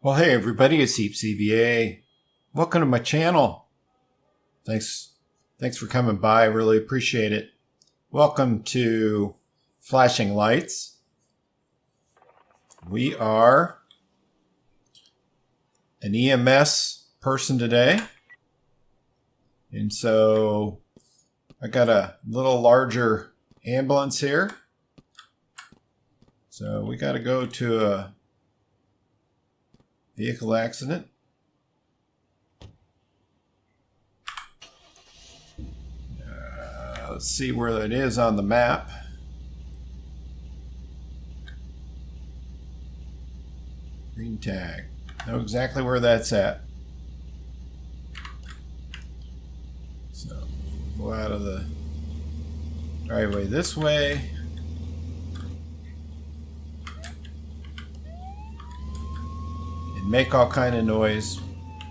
Well, hey everybody, it's HeapCVA. Welcome to my channel. Thanks for coming by. I really appreciate it. Welcome to Flashing Lights. We are an EMS person today. And so I got a little larger ambulance here. So we got to go to a vehicle accident. Let's see where that is on the map. Green tag. Know exactly where that's at. So we'll go out of the driveway this way. Make all kind of noise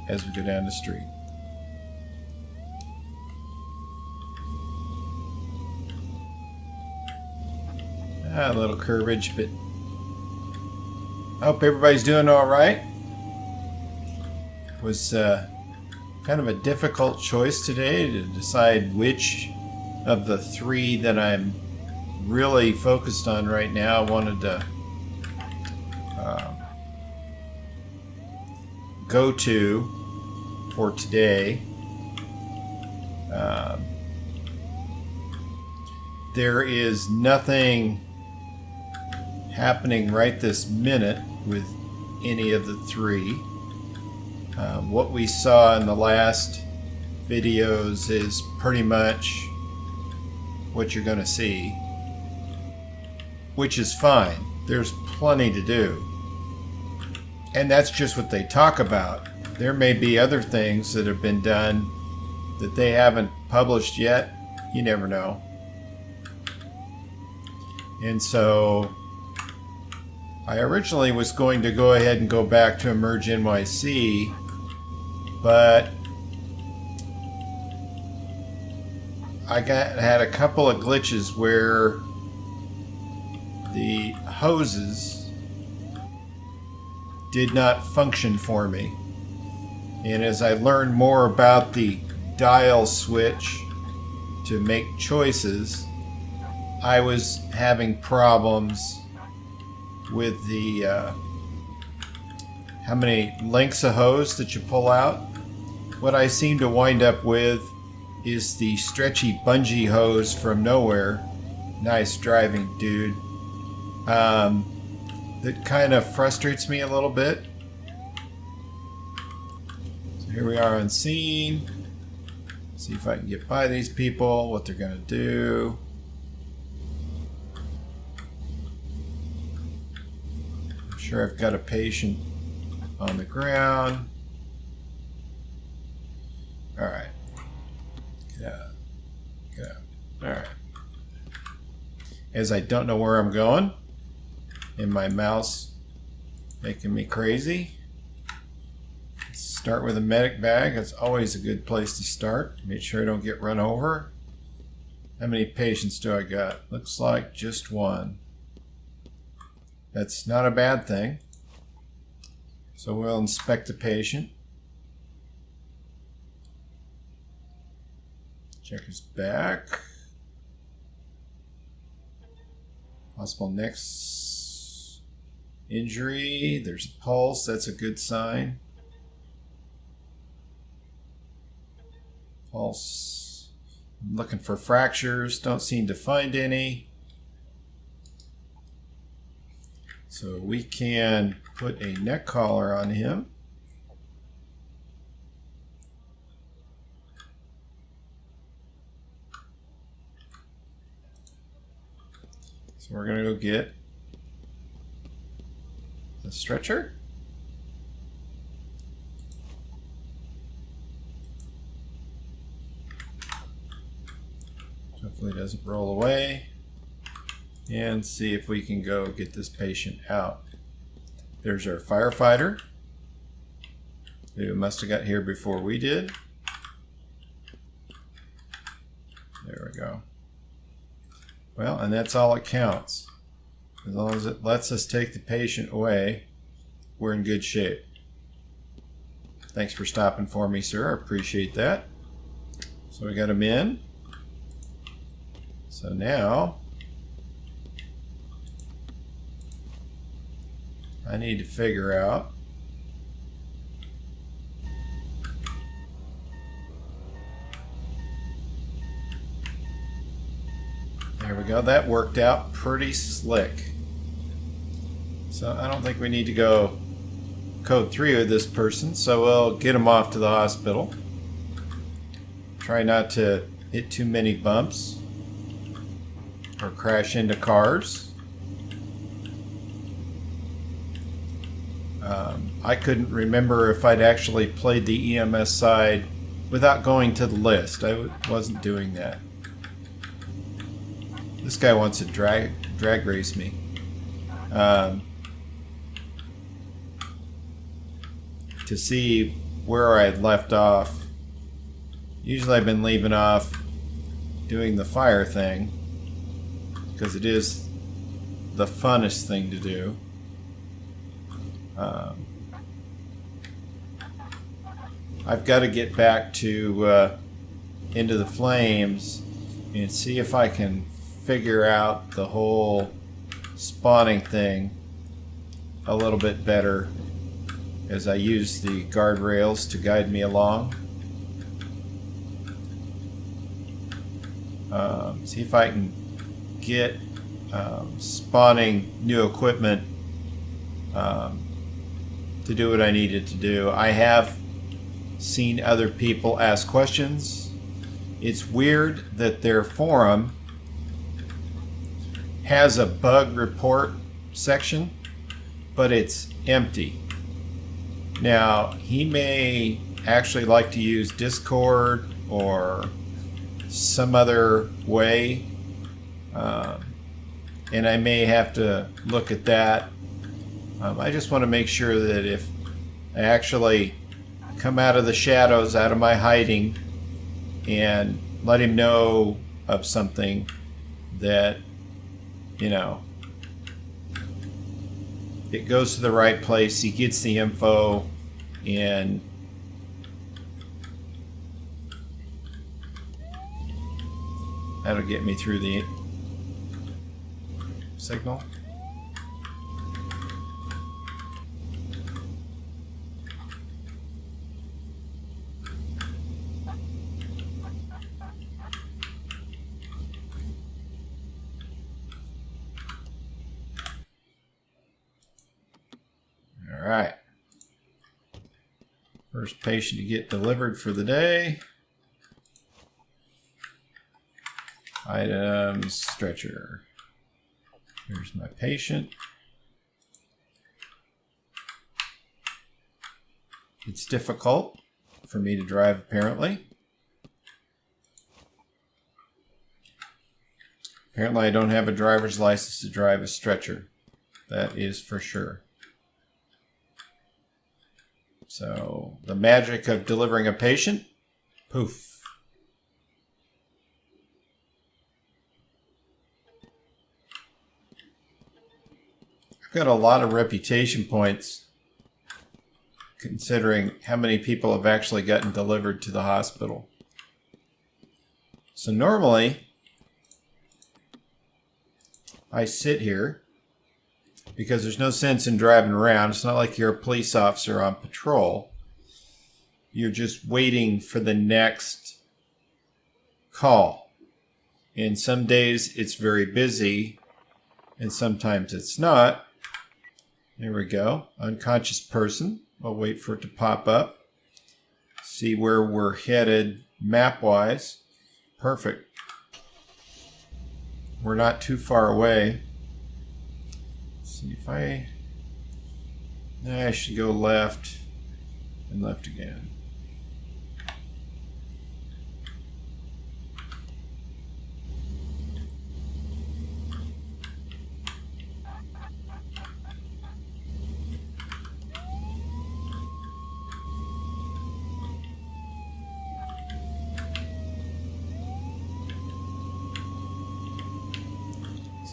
as we go down the street. A little curvage, but I hope everybody's doing all right. It was kind of a difficult choice today to decide which of the three that I'm really focused on right now I wanted to go to for today. There is nothing happening right this minute with any of the three. What we saw in the last videos is pretty much what you're going to see, which is fine. There's plenty to do. And that's just what they talk about. There may be other things that have been done that they haven't published yet. You never know. And so I originally was going to go ahead and go back to Emerge NYC, but I had a couple of glitches where the hoses did not function for me. And as I learned more about the dial switch to make choices, I was having problems with the how many lengths of hose that you pull out. What I seem to wind up with is the stretchy bungee hose from nowhere. Nice driving, dude. That kind of frustrates me a little bit. So here we are on scene. See if I can get by these people, what they're going to do. I'm sure I've got a patient on the ground. All right. Get out. Get out. All right. As I don't know where I'm going, and my mouse making me crazy. Let's start with a medic bag. That's always a good place to start. Make sure I don't get run over. How many patients do I got? Looks like just one. That's not a bad thing. So we'll inspect the patient. Check his back. Possible next injury. There's a pulse. That's a good sign. Pulse. I'm looking for fractures. Don't seem to find any. So we can put a neck collar on him. So we're going to go get the stretcher. Hopefully it doesn't roll away. And see if we can go get this patient out. There's our firefighter, who must have got here before we did. There we go. Well, and that's all that counts. As long as it lets us take the patient away, we're in good shape. Thanks for stopping for me, sir. I appreciate that. So we got him in. So now I need to figure out there we go. That worked out pretty slick. So I don't think we need to go code 3 with this person, so we'll get him off to the hospital. Try not to hit too many bumps or crash into cars. I couldn't remember if I'd actually played the EMS side without going to the list. I wasn't doing that. This guy wants to drag race me. To see where I had left off. Usually I've been leaving off doing the fire thing because it is the funnest thing to do. I've got to get back to Into the Flames and see if I can figure out the whole spawning thing a little bit better as I use the guardrails to guide me along. See if I can get spawning new equipment to do what I needed to do. I have seen other people ask questions. It's weird that their forum has a bug report section, but it's empty. Now, he may actually like to use Discord or some other way, and I may have to look at that. I just want to make sure that if I actually come out of the shadows, out of my hiding, and let him know of something, that, you know, it goes to the right place, he gets the info, and that'll get me through the signal. All right. First patient to get delivered for the day. Items, stretcher. Here's my patient. It's difficult for me to drive, apparently. Apparently I don't have a driver's license to drive a stretcher. That is for sure. So, the magic of delivering a patient, poof. I've got a lot of reputation points considering how many people have actually gotten delivered to the hospital. So normally, I sit here because there's no sense in driving around. It's not like you're a police officer on patrol. You're just waiting for the next call. And some days it's very busy, and sometimes it's not. There we go. Unconscious person. I'll wait for it to pop up. See where we're headed map-wise. Perfect. We're not too far away. See if I should go left and left again.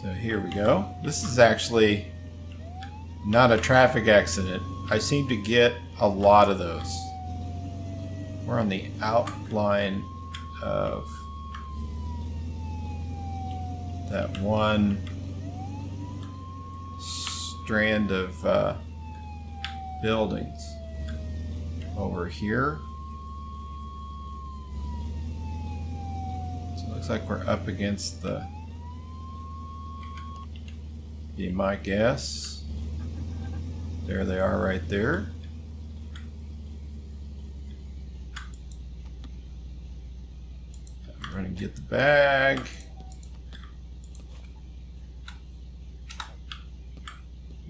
So here we go. This is actually not a traffic accident. I seem to get a lot of those. We're on the outline of that one strand of buildings over here. So it looks like we're up against the, be my guess. There they are right there. I'm going to get the bag.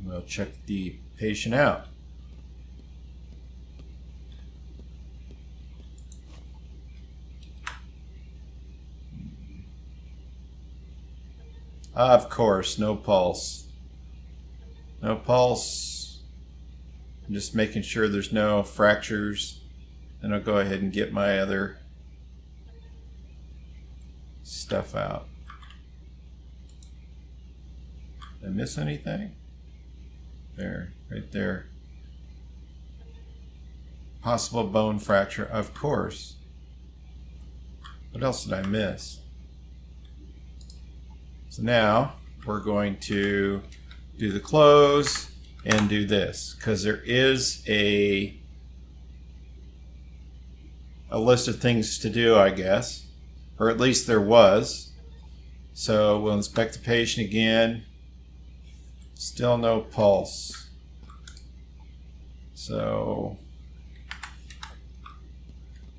We'll check the patient out. Of course, no pulse. No pulse. I'm just making sure there's no fractures. Then I'll go ahead and get my other stuff out. Did I miss anything? There, right there. Possible bone fracture, of course. What else did I miss? So now we're going to do the close and do this, because there is a list of things to do, I guess, or at least there was. So we'll inspect the patient again. Still no pulse. So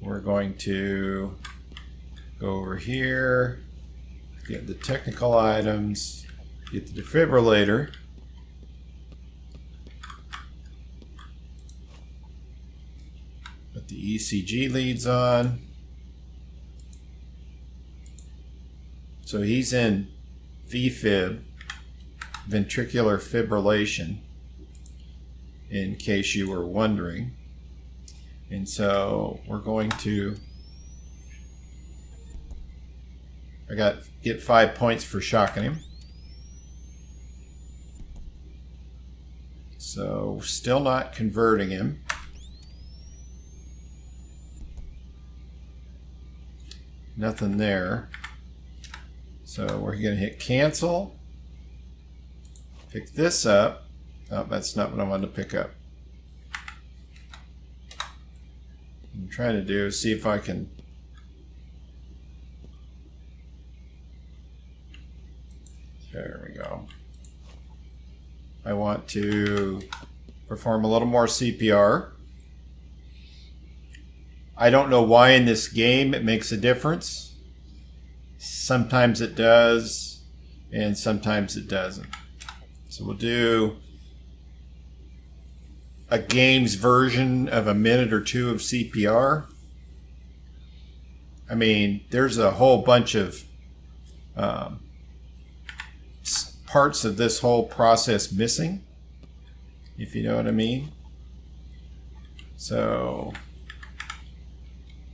we're going to go over here, get the technical items, get the defibrillator. Put the ECG leads on. So he's in VFib, ventricular fibrillation, in case you were wondering. And so we're going to, get 5 points for shocking him. So still not converting him. Nothing there. So we're going to hit cancel. Pick this up. Oh, that's not what I wanted to pick up. What I'm trying to do is see if I can there we go. I want to perform a little more CPR. I don't know why in this game it makes a difference. Sometimes it does, and sometimes it doesn't. So we'll do a game's version of a minute or two of CPR. I mean, there's a whole bunch of parts of this whole process missing, if you know what I mean. So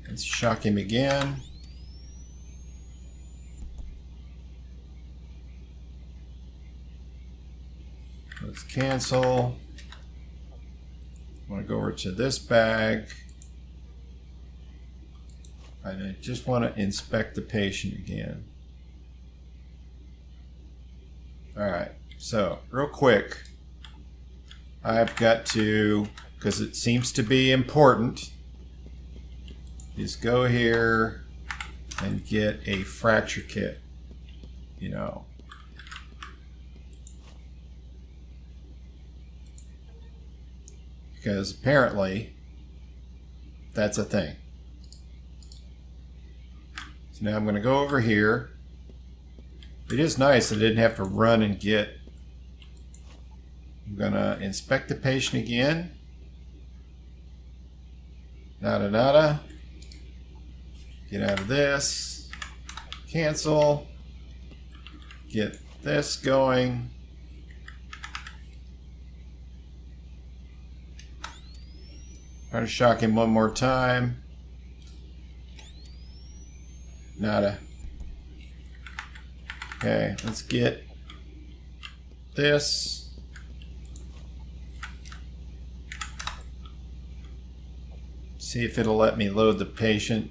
let's shock him again. Let's cancel. I want to go over to this bag. I just want to inspect the patient again. All right, so real quick, I've got to, because it seems to be important, is go here and get a fracture kit, you know. Because apparently that's a thing. So now I'm going to go over here. It is nice I didn't have to run and get. I'm going to inspect the patient again. Nada, nada. Get out of this. Cancel. Get this going. Try to shock him one more time. Nada. Okay, let's get this. See if it'll let me load the patient,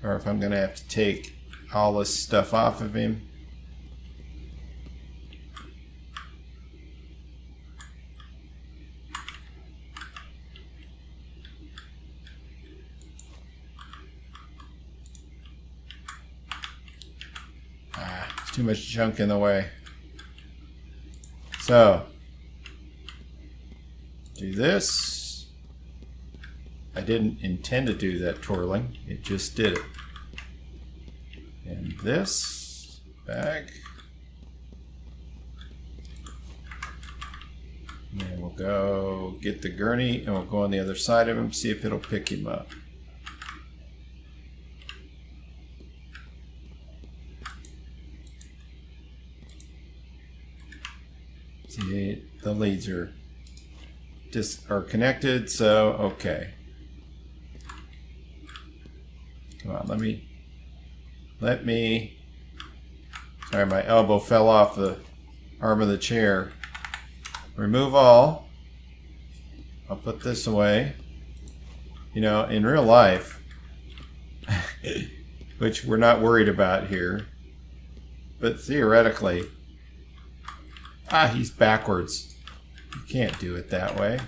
or if I'm going to have to take all this stuff off of him. There's too much junk in the way. So, do this. I didn't intend to do that twirling, it just did it. And this back. And then we'll go get the gurney and we'll go on the other side of him, see if it'll pick him up. See, the leads are connected, so okay. Come on, let me, sorry, my elbow fell off the arm of the chair. Remove all. I'll put this away. You know, in real life, which we're not worried about here, but theoretically, he's backwards. You can't do it that way.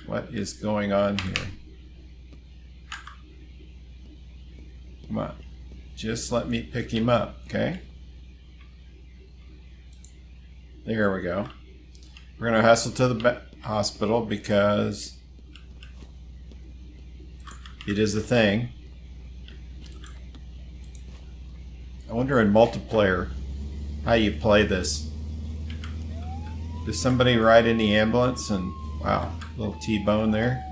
What is going on here? Come on. Just let me pick him up, okay? There we go. We're going to hustle to the hospital because it is a thing. I wonder in multiplayer how you play this. Does somebody ride in the ambulance and, wow, little T-bone there.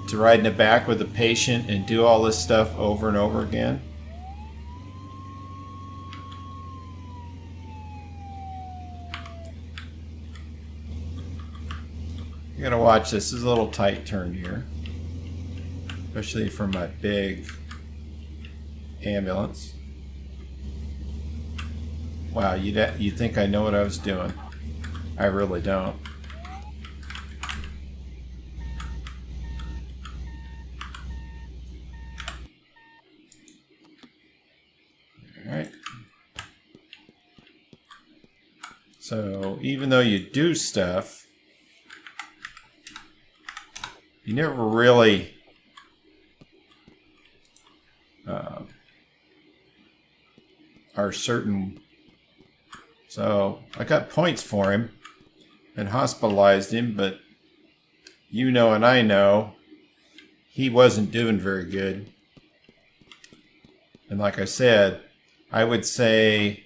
To ride in the back with a patient and do all this stuff over and over again. You gotta watch this. This is a little tight turn here. Especially for my big ambulance. Wow, you'd think I know what I was doing. I really don't. Alright. So, even though you do stuff, you never really are certain. So I got points for him and hospitalized him, but you know and I know he wasn't doing very good. And like I said, I would say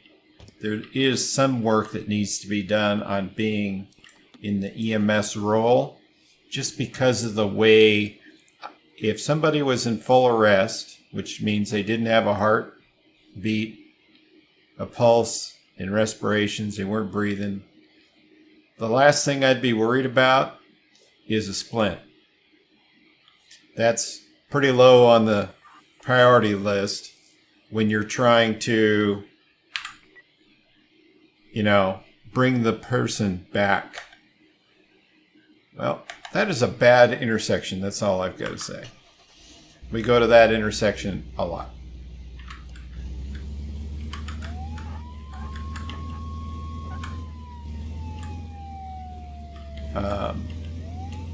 there is some work that needs to be done on being in the EMS role, just because of the way, if somebody was in full arrest, which means they didn't have a heartbeat, a pulse, and respirations, they weren't breathing, the last thing I'd be worried about is a splint. That's pretty low on the priority list when you're trying to, you know, bring the person back. Well, that is a bad intersection. That's all I've got to say. We go to that intersection a lot.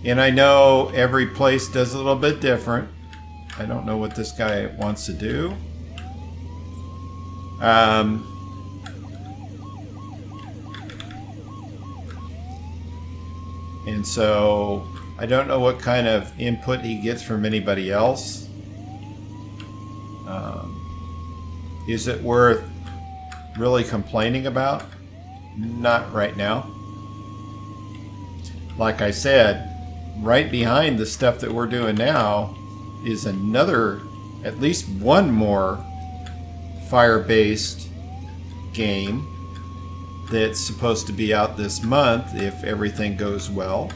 And I know every place does a little bit different. I don't know what this guy wants to do. And so I don't know what kind of input he gets from anybody else. Is it worth really complaining about? Not right now. Like I said, right behind the stuff that we're doing now is another, at least one more fire-based game that's supposed to be out this month if everything goes well.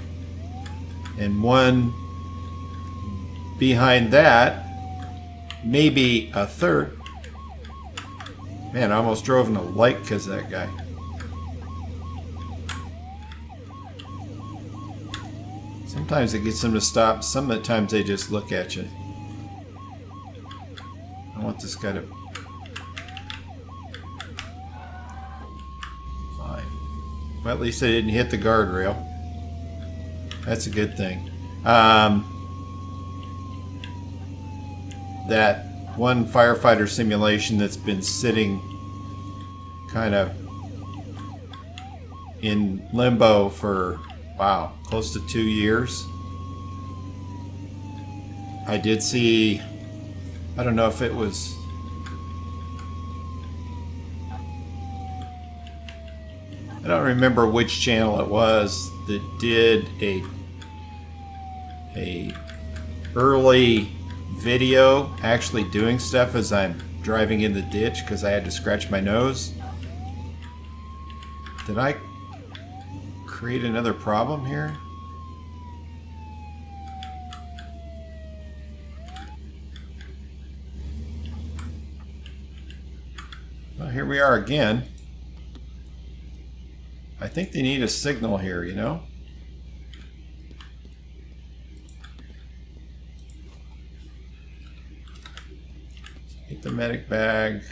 And one behind that, maybe a third. Man, I almost drove in a light because of that guy. Sometimes it gets them to stop. Some of the times they just look at you. I want this guy to... Fine. Well, at least they didn't hit the guardrail. That's a good thing. That one firefighter simulation that's been sitting kind of in limbo for, wow, close to 2 years. I did see, I don't know if it was, I don't remember which channel it was that did a early video actually doing stuff as I'm driving in the ditch because I had to scratch my nose. Did I create another problem here? Well, here we are again. I think they need a signal here, you know? Get the medic bag.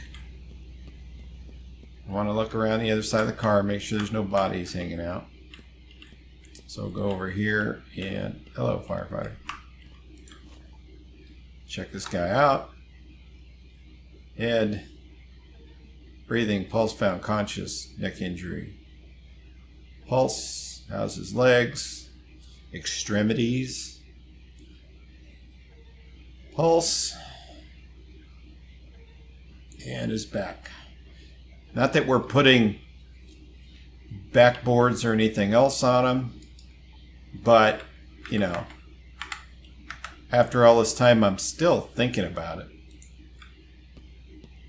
I want to look around the other side of the car, make sure there's no bodies hanging out. So go over here and, hello firefighter. Check this guy out. Head, breathing, pulse found conscious, neck injury. Pulse, how's his legs, extremities. Pulse. And his back. Not that we're putting backboards or anything else on him, but, you know, after all this time, I'm still thinking about it.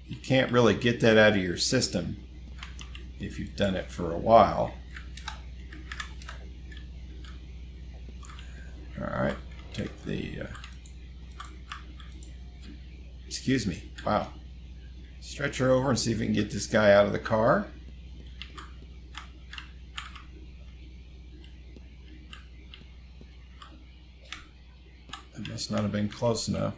You can't really get that out of your system if you've done it for a while. All right, take the, excuse me, wow. Stretch her over and see if we can get this guy out of the car. That must not have been close enough.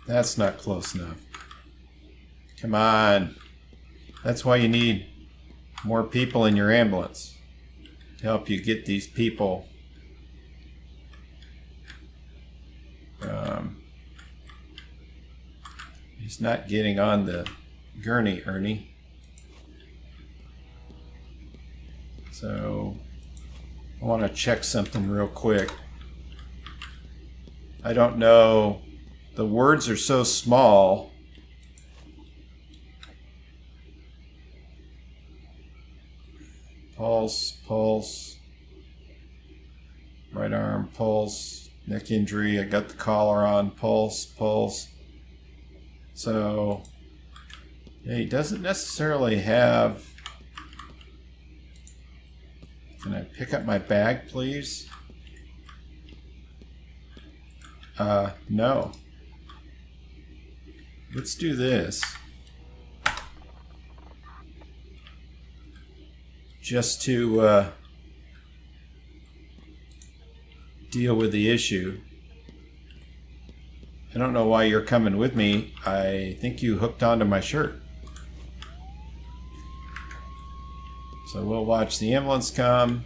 That's not close enough. Come on. That's why you need more people in your ambulance to help you get these people he's not getting on the gurney, Ernie. So I want to check something real quick. I don't know. The words are so small. Pulse, pulse. Right arm, pulse. Neck injury. I got the collar on. Pulse, pulse. So, yeah, he doesn't necessarily have... Can I pick up my bag, please? No. Let's do this. Just to deal with the issue. I don't know why you're coming with me. I think you hooked onto my shirt. So we'll watch the ambulance come.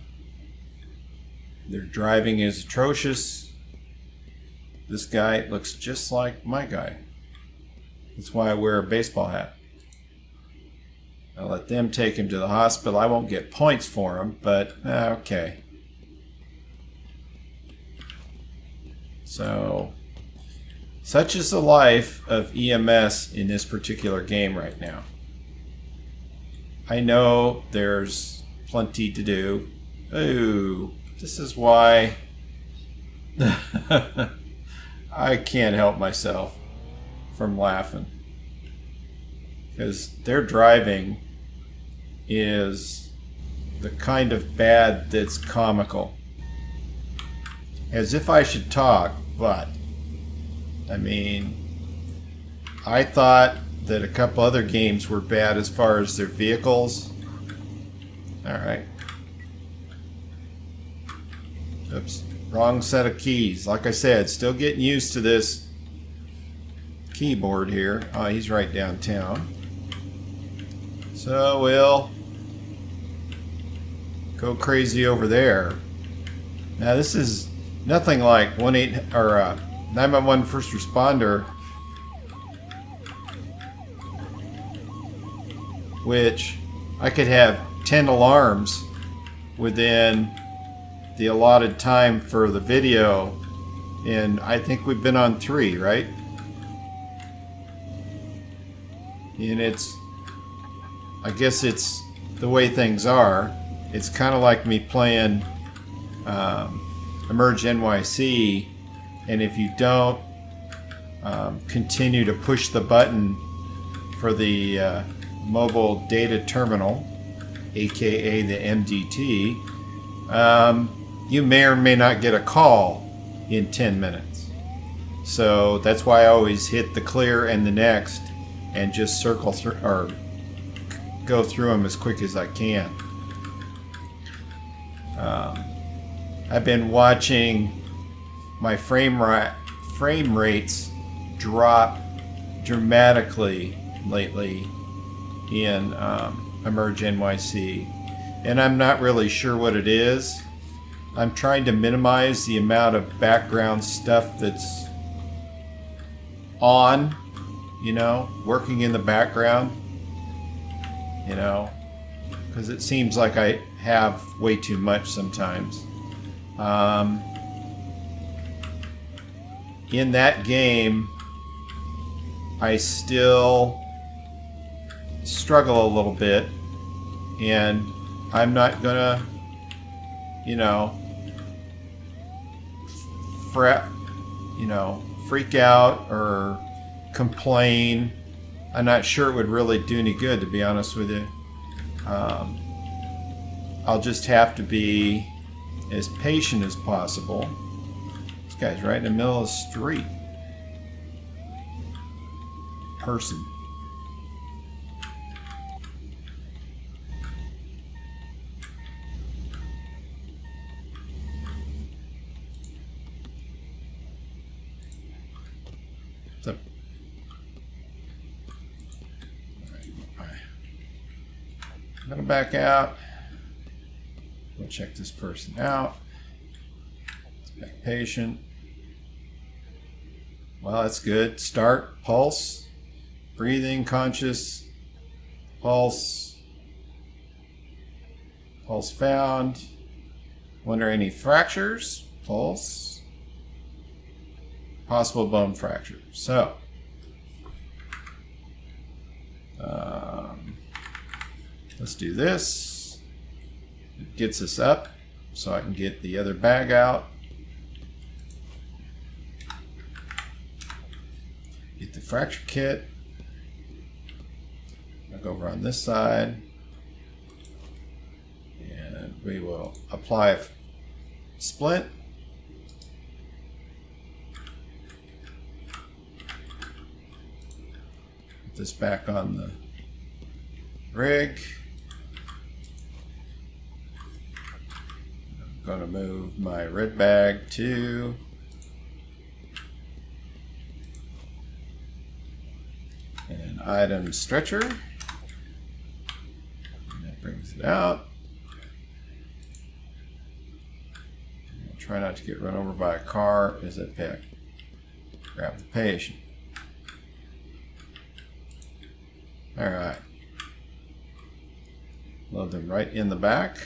Their driving is atrocious. This guy looks just like my guy. That's why I wear a baseball hat. I'll let them take him to the hospital. I won't get points for him, but okay. So, such is the life of EMS in this particular game right now. I know there's plenty to do. Ooh, this is why I can't help myself from laughing. Because their driving is the kind of bad that's comical. As if I should talk, But, I mean, I thought that a couple other games were bad as far as their vehicles. Alright. Oops. Wrong set of keys. Like I said, still getting used to this keyboard here. Oh, he's right downtown. So we'll go crazy over there. Now this is nothing like 911 first responder, which I could have 10 alarms within the allotted time for the video, and I think we've been on 3, right? And I guess it's the way things are. It's kind of like me playing Emerge NYC, and if you don't continue to push the button for the mobile data terminal, aka the MDT, you may or may not get a call in 10 minutes. So that's why I always hit the clear and the next and just circle through or go through them as quick as I can. I've been watching my frame rates drop dramatically lately in Emerge NYC, and I'm not really sure what it is. I'm trying to minimize the amount of background stuff that's on, working in the background, because it seems like I have way too much sometimes. In that game, I still struggle a little bit, and I'm not gonna, freak out or complain. I'm not sure it would really do any good, to be honest with you. I'll just have to be as patient as possible. This guy's right in the middle of the street. Person. So, I'm gonna back out. We'll check this person out. Let's back patient. Well, that's good. Start, pulse, breathing, conscious, pulse, pulse found. Wonder any fractures? Pulse. Possible bone fracture. So, let's do this. It gets us up so I can get the other bag out. Get the fracture kit. I'll go over on this side. And we will apply a splint. Put this back on the rig. I'm going to move my red bag to an item stretcher. And that brings it out. And I'll try not to get run over by a car as I grab the patient. All right. Load them right in the back.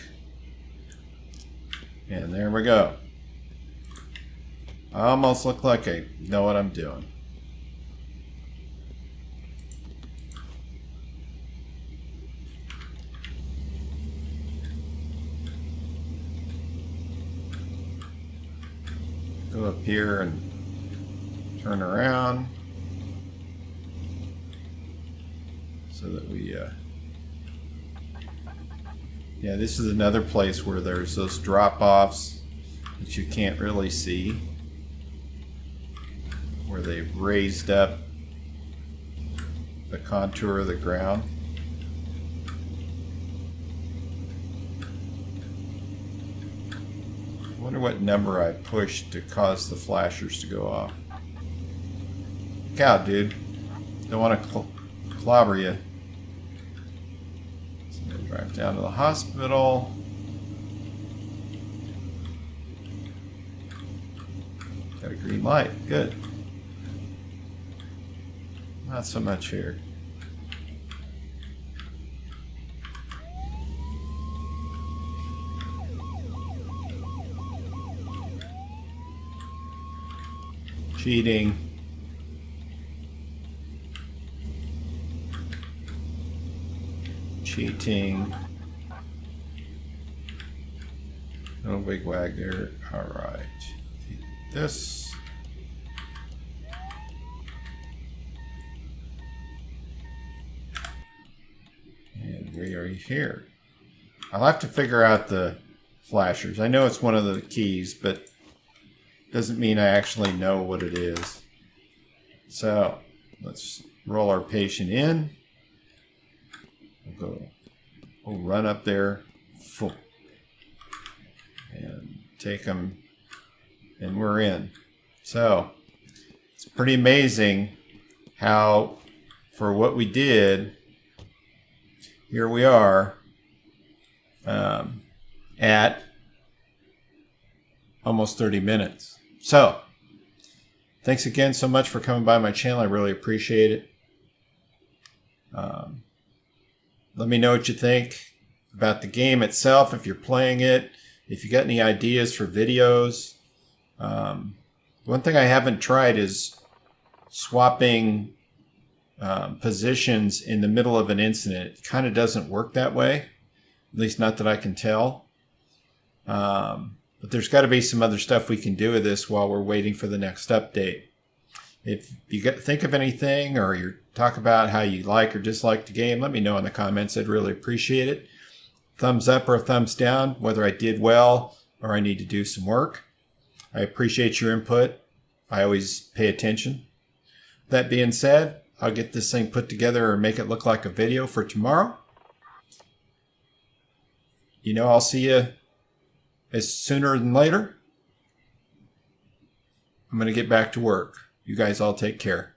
And there we go. I almost look like I know what I'm doing. Go up here and turn around so that we yeah, this is another place where there's those drop-offs that you can't really see. where they've raised up the contour of the ground. I wonder what number I pushed to cause the flashers to go off. Look out, dude. Don't want to clobber you. So I'm going to drive down to the hospital. Got a green light. Good. Not so much here. Cheating. Cheating. No big wag there. All right. This. And we are here. I'll have to figure out the flashers. I know it's one of the keys, but doesn't mean I actually know what it is. So let's roll our patient in. We'll run up there and take them, and we're in. So it's pretty amazing how, for what we did, here we are at almost 30 minutes. So thanks again so much for coming by my channel. I really appreciate it. Let me know what you think about the game itself, if you're playing it, if you got any ideas for videos. One thing I haven't tried is swapping positions in the middle of an incident. It kind of doesn't work that way, at least not that I can tell. But there's got to be some other stuff we can do with this while we're waiting for the next update. If you think of anything, or you talk about how you like or dislike the game, let me know in the comments. I'd really appreciate it. Thumbs up or a thumbs down, whether I did well or I need to do some work. I appreciate your input. I always pay attention. That being said, I'll get this thing put together and make it look like a video for tomorrow. You know, I'll see you as sooner than later. I'm going to get back to work. You guys all take care.